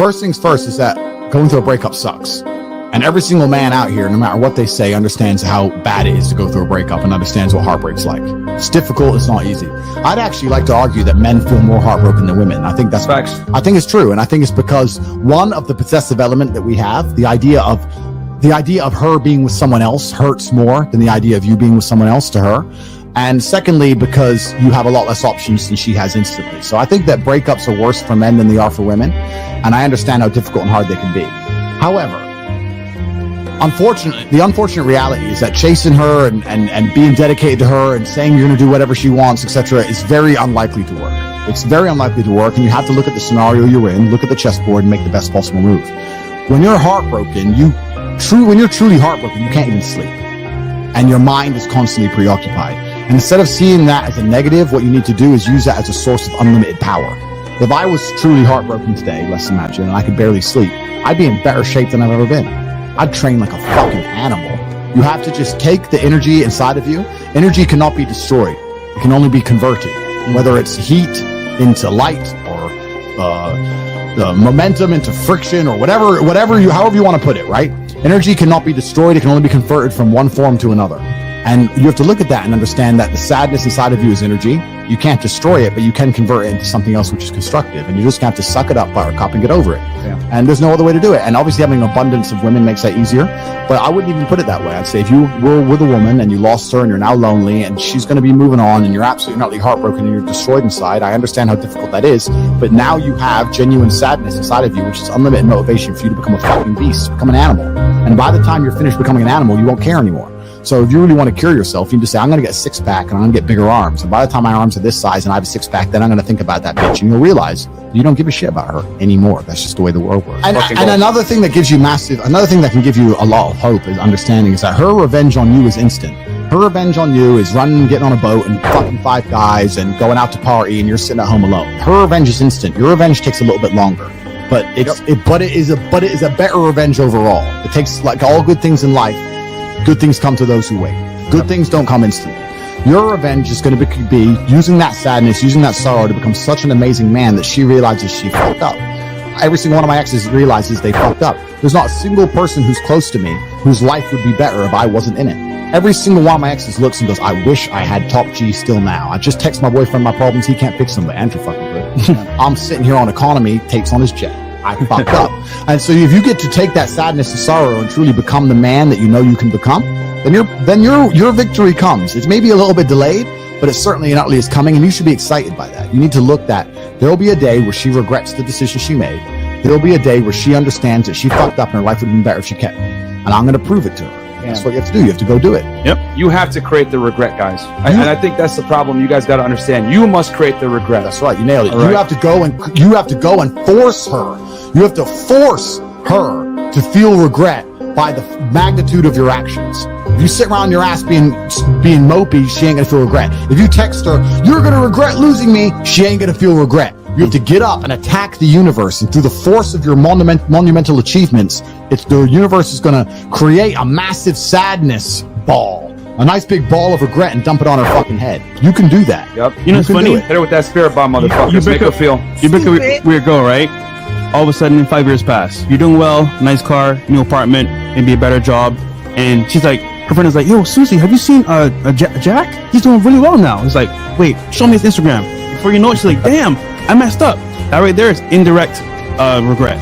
first things first is that going through a breakup sucks. And every single man out here, no matter what they say, understands how bad it is to go through a breakup and understands what heartbreak's like. It's difficult. It's not easy. I'd actually like to argue that men feel more heartbroken than women. I think that's facts. I think it's true. And I think it's because one of the possessive element that we have, the idea of her being with someone else hurts more than the idea of you being with someone else to her. And secondly, because you have a lot less options than she has instantly. So I think that breakups are worse for men than they are for women. And I understand how difficult and hard they can be. However, unfortunately, the unfortunate reality is that chasing her and being dedicated to her and saying you're going to do whatever she wants, etc., is very unlikely to work. It's very unlikely to work, and you have to look at the scenario you're in, look at the chessboard, and make the best possible move. When you're heartbroken, when you're truly heartbroken, you can't even sleep, and your mind is constantly preoccupied. And instead of seeing that as a negative, what you need to do is use that as a source of unlimited power. If I was truly heartbroken today, let's imagine, and I could barely sleep, I'd be in better shape than I've ever been. I'd train like a fucking animal. You have to just take the energy inside of you. Energy cannot be destroyed. It can only be converted. Whether it's heat into light or the momentum into friction or however you want to put it, right? Energy cannot be destroyed. It can only be converted from one form to another. And you have to look at that and understand that the sadness inside of you is energy. You can't destroy it, but you can convert it into something else which is constructive. And you just have to suck it up, buttercup, and get over it. Yeah. And there's no other way to do it. And obviously having an abundance of women makes that easier. But I wouldn't even put it that way. I'd say if you were with a woman and you lost her and you're now lonely and she's going to be moving on and you're absolutely utterly heartbroken and you're destroyed inside, I understand how difficult that is. But now you have genuine sadness inside of you, which is unlimited motivation for you to become a fucking beast, become an animal. And by the time you're finished becoming an animal, you won't care anymore. So if you really want to cure yourself, you just say, I'm going to get a six-pack and I'm going to get bigger arms. And by the time my arms are this size and I have a six-pack, then I'm going to think about that bitch. And you'll realize you don't give a shit about her anymore. That's just the way the world works. And another thing that can give you a lot of hope is understanding is that her revenge on you is instant. Her revenge on you is running, getting on a boat and fucking 5 guys and going out to party and you're sitting at home alone. Her revenge is instant. Your revenge takes a little bit longer. But it is a better revenge overall. It takes, like all good things in life, good things come to those who wait. Good things don't come instantly. Your revenge is going to be using that sadness, using that sorrow to become such an amazing man that she realizes she fucked up. Every single one of my exes realizes they fucked up. There's not a single person who's close to me whose life would be better if I wasn't in it. Every single one of my exes looks and goes, I wish I had top G still now. I just text my boyfriend my problems. He can't fix them, but Andrew fucking good. I'm sitting here on economy, Tate's on his jet. I fucked up. And so if you get to take that sadness and sorrow and truly become the man that you know you can become, then your victory comes. It's maybe a little bit delayed, but it's certainly and utterly is coming, and you should be excited by that. You need to look that there'll be a day where she regrets the decision she made. There'll be a day where she understands that she fucked up and her life would have been better if she kept me. And I'm going to prove it to her. Yeah. That's what you have to do. You have to go do it. Yep. You have to create the regret, guys. And I think that's the problem. You guys got to understand. You must create the regret. That's right. You nailed it. All right. You have to go and force her. You have to force her to feel regret by the magnitude of your actions. If you sit around your ass being mopey, she ain't gonna feel regret. If you text her, you're gonna regret losing me, she ain't gonna feel regret. You have to get up and attack the universe, and through the force of your monumental achievements, the universe is gonna create a massive sadness ball. A nice big ball of regret and dump it on her fucking head. You can do that. Yep. You know what's funny? Hit her with that spirit bomb, motherfucker. You break a weird girl, right? All of a sudden, 5 years pass. You're doing well, nice car, new apartment, maybe a better job. And she's like, her friend is like, yo, Susie, have you seen Jack? He's doing really well now. He's like, wait, show me his Instagram. Before you know it, she's like, damn, I messed up. That right there is indirect regret.